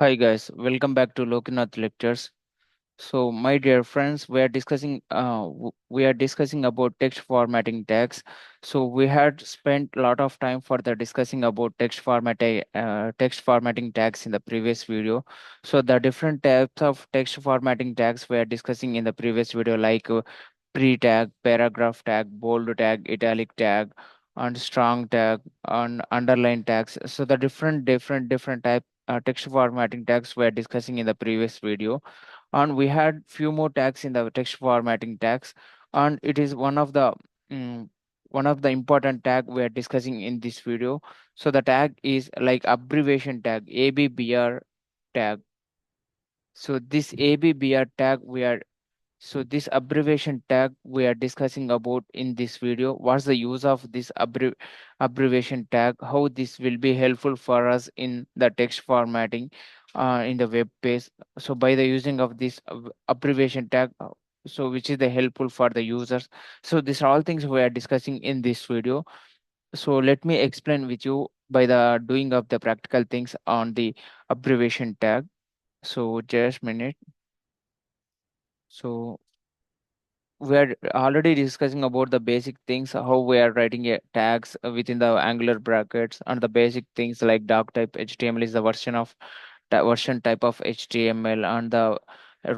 Hi guys, welcome back to Lokinath Lectures. So, my dear friends, we are discussing about text formatting tags. So, we had spent a lot of time for the discussing about text formatting tags in the previous video. So, the different types of text formatting tags we are discussing in the previous video, like pre-tag, paragraph tag, bold tag, italic tag, and strong tag, and underline tags. So, the different type text formatting tags we are discussing in the previous video, and we had few more tags in the text formatting tags, and it is mm, one of the important tag we are discussing in this video. So the tag is like abbreviation tag, abbr tag. So this abbr tag we are so this abbreviation tag we are discussing about in this video. What's the use of this abbreviation tag? How this will be helpful for us in the text formatting in the web page. So by the using of this abbreviation tag, so which is the helpful for the users. So these are all things we are discussing in this video. So let me explain with you by the doing of the practical things on the abbreviation tag. So just minute. So we are already discussing about the basic things, how we are writing tags within the angular brackets, and the basic things like doc type html is the version type of html, and the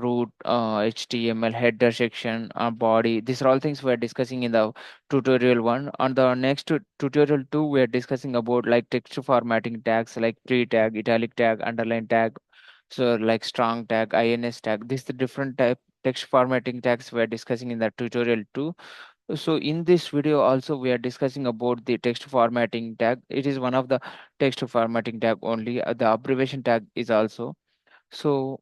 root html header section body. These are all things we are discussing in the tutorial 1. On the next tutorial 2, we are discussing about like text formatting tags like pre tag, italic tag, underline tag, so like strong tag, ins tag. This is the different type text formatting tags we are discussing in the tutorial 2. So in this video also we are discussing about the text formatting tag. It is one of the text formatting tag only. The abbreviation tag is also. So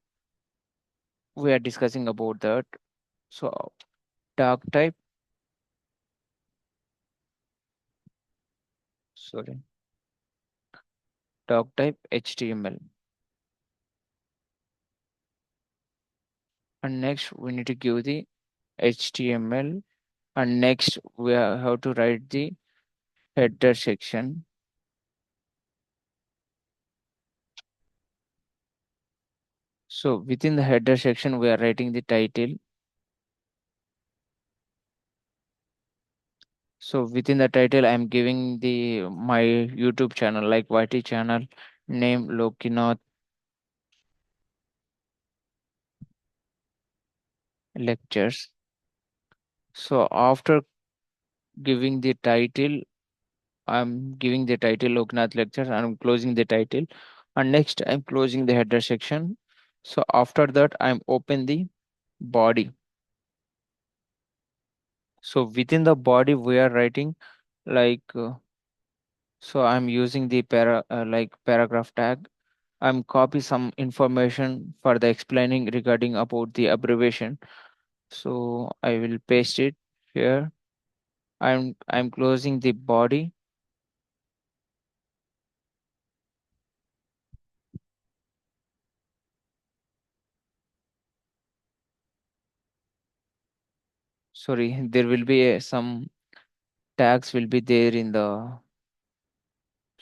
we are discussing about that. So tag type, sorry, tag type HTML. And next we need to give the HTML. And next we have to write the header section. So within the header section we are writing the title. So within the title, I'm giving the my YouTube channel like YT channel name Lokinath Lectures. So after giving the title, I'm giving the title Lokinath Lectures, and I'm closing the title. And next, I'm closing the header section. So after that, I'm open the body. So within the body, we are writing like so. I'm using the paragraph tag. I'm copy some information for the explaining regarding about the abbreviation. So I will paste it here. I'm closing the body. Sorry, there will be some tags will be there in the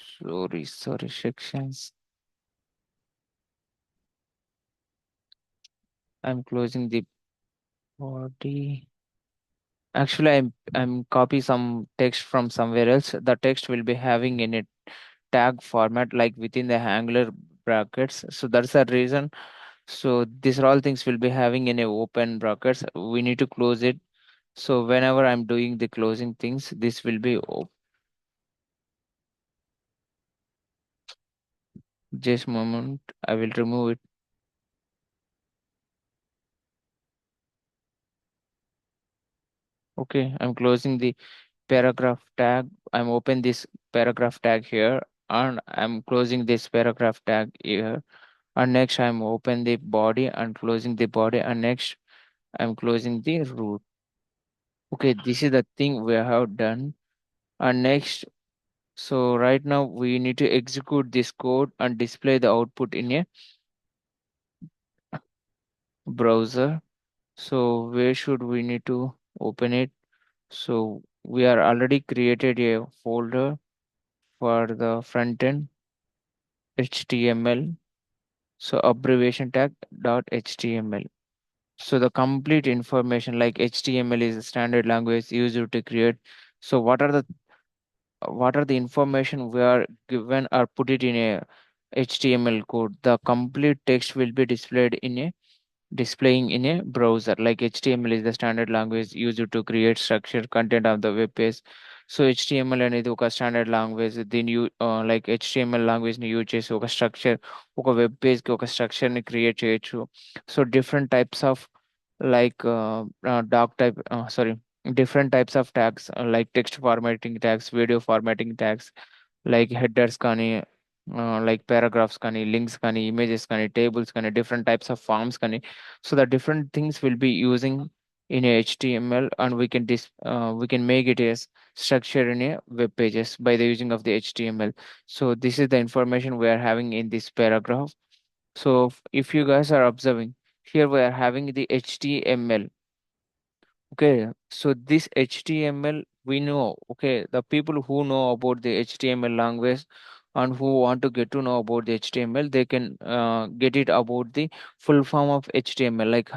sorry sections. I'm closing the body. Actually, I'm copy some text from somewhere else. The text will be having in a tag format like within the Angular brackets. So that's the reason. So these are all things will be having in a open brackets. We need to close it. So whenever I'm doing the closing things, this will be just moment. I will remove it. Okay, I'm closing the paragraph tag. I'm open this paragraph tag here, and I'm closing this paragraph tag here. And next I'm open the body and closing the body, and next I'm closing the root. Okay, this is the thing we have done. And next, so right now we need to execute this code and display the output in a browser. So where should we need to open it? So we are already created a folder for the front end HTML. So abbreviation tag dot html. So the complete information, like HTML is a standard language used to create. So what are the information we are given or put it in a HTML code? The complete text will be displaying in a browser. Like HTML is the standard language used to create structured content of the web page. So HTML అనేది ఒక standard language. దీని like HTML language ని use చేసి ఒక structure, ఒక web page కి ఒక structure ని క్రియేట్ చేయొచ్చు. So different types of like doc type sorry different types of tags, like text formatting tags, video formatting tags, like headers kani, like paragraphs kani, links kani, images kani, tables kani, different types of forms kani. So the different things will be using in a HTML, and we can make it as structure in a web pages by the using of the HTML. So this is the information we are having in this paragraph. So if you guys are observing, here we are having the HTML. Okay, so this HTML we know, okay, the people who know about the HTML language and who want to get to know about the HTML, they can get it about the full form of HTML. Like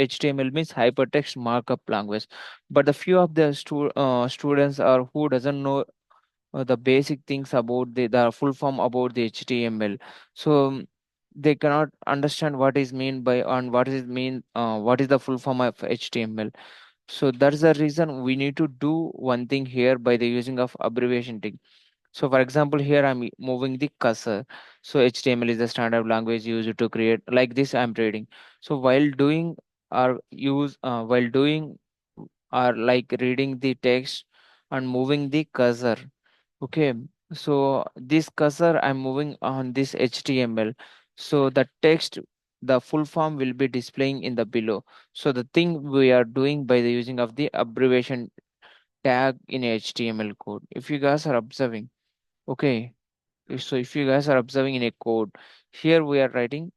HTML means hypertext markup language. But the few of the students are who doesn't know the basic things about the full form about the HTML. So they cannot understand what is mean by and what is the full form of HTML. So that's the reason we need to do one thing here by the using of abbreviation thing. So for example, here I'm moving the cursor. So HTML is the standard language used to create, like this I'm reading. So while doing or like reading the text and moving the cursor. Okay, so this cursor I'm moving on this HTML. So the text, the full form will be displaying in the below. So the thing we are doing by the using of the abbreviation tag in HTML code. If you guys are observing, okay, so if you guys are observing in a code, here we are writing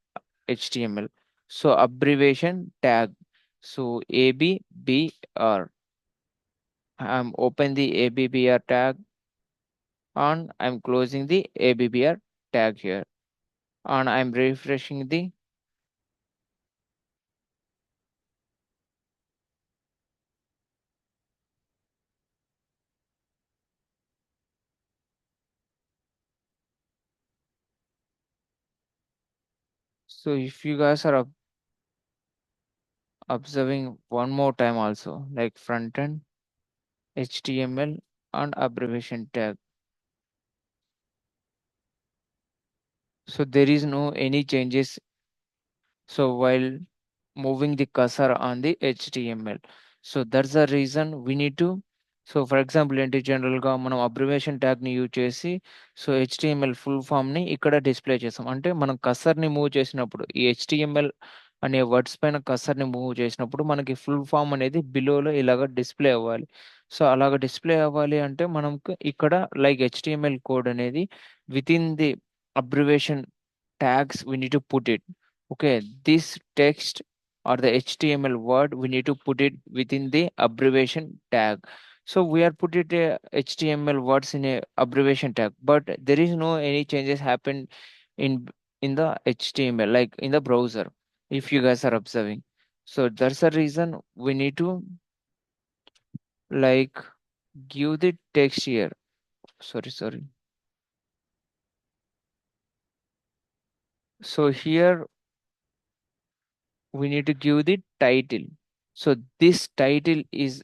HTML. So abbreviation tag. So ABBR. I'm open the ABBR tag and I'm closing the abbr tag here, and I'm refreshing the. So if you guys are observing one more time also, like front end HTML and abbreviation tag, so there is no any changes. So while moving the cursor on the HTML. So that's the reason we need to. So for example, ఏంటి జనరల్గా మనం abbreviation ట్యాగ్ని use చేసి so HTML full ఫామ్ని ఇక్కడ display చేసాం. అంటే మనం కసర్ని move చేసినప్పుడు ఈ HTML అనే వర్డ్స్ పైన కసర్ని మూవ్ చేసినప్పుడు మనకి ఫుల్ ఫామ్ అనేది బిలోలో ఇలాగ డిస్ప్లే అవ్వాలి. సో అలాగ డిస్ప్లే అవ్వాలి అంటే మనకు ఇక్కడ లైక్ HTML కోడ్ అనేది with in the abbreviation tags we need to put it. Okay, this text or the HTML word we need to put it within the abbreviation tag. So we are put it HTML words in a abbreviation tag, but there is no any changes happen in in the HTML like in the browser. If you guys are observing, so that's the reason we need to like give the text here. Sorry. So here we need to give the title. So this title is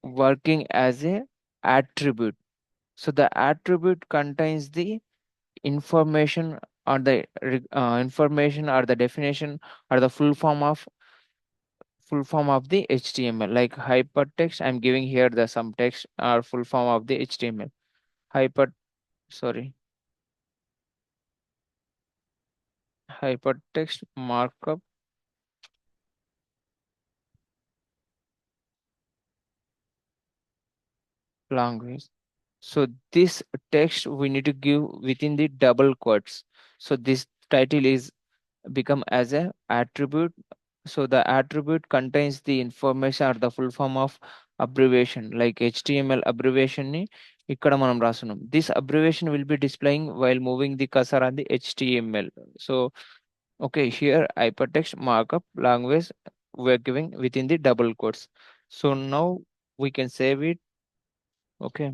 working as a attribute. So the attribute contains the information or the information or the definition or the full form of the HTML. Like hypertext, I'm giving here the some text or full form of the HTML. Hyper sorry Hypertext markup language. So this text we need to give within the double quotes. So this title is become as a attribute. So the attribute contains the information or the full form of abbreviation like HTML abbreviation ni ఇక్కడ మనం రాస్తున్నాం. This abbreviation will be displaying while moving the cursor on the HTML. So, okay, here hypertext markup language we're giving within the double quotes. So now we can save it. Okay.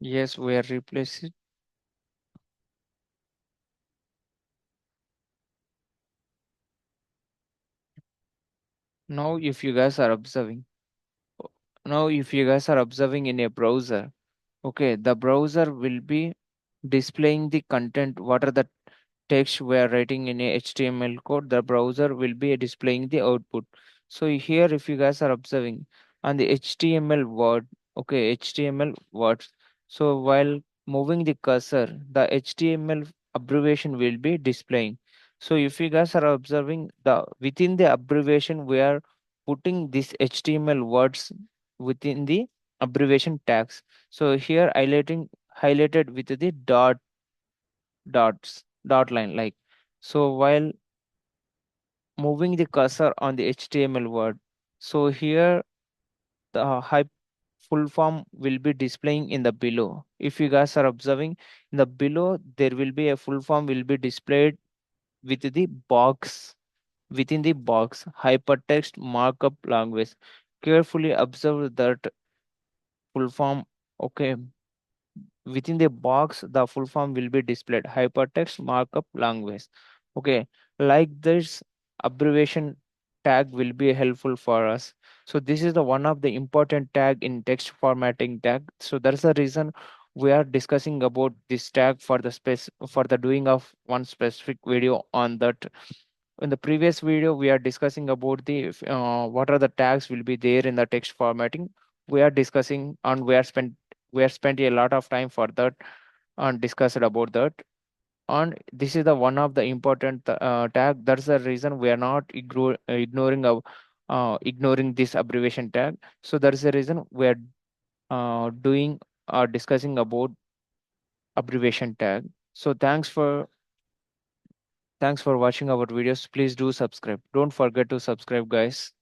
Yes, we are replacing. Now, if you guys are observing, now if you guys are observing in a browser, okay, the browser will be displaying the content. What are the text we are writing in a HTML code? The browser will be displaying the output. So here, if you guys are observing on the HTML word, okay, HTML words. So while moving the cursor, the HTML abbreviation will be displaying. So if you guys are observing the within the abbreviation, we are putting this HTML words within the abbreviation tags. So here highlighted with the dot line like. So while moving the cursor on the HTML word, so here the full form will be displaying in the below. If you guys are observing in the below, there will be a full form will be displayed with the box within the box hypertext markup language. Carefully observe that full form. Okay, within the box the full form will be displayed hypertext markup language. Okay, like this abbreviation tag will be helpful for us. So this is the one of the important tag in text formatting tag. So that's the reason we are discussing about this tag for the space for the doing of one specific video on that. In the previous video we are discussing about the what are the tags will be there in the text formatting. We are discussing and we are spent a lot of time for that and discussed about that. And this is the one of the important tag. That's the reason we are not ignoring this abbreviation tag. So that's the reason we are doing discussing about abbreviation tag. So thanks for watching our videos. Please do subscribe. Don't forget to subscribe, guys.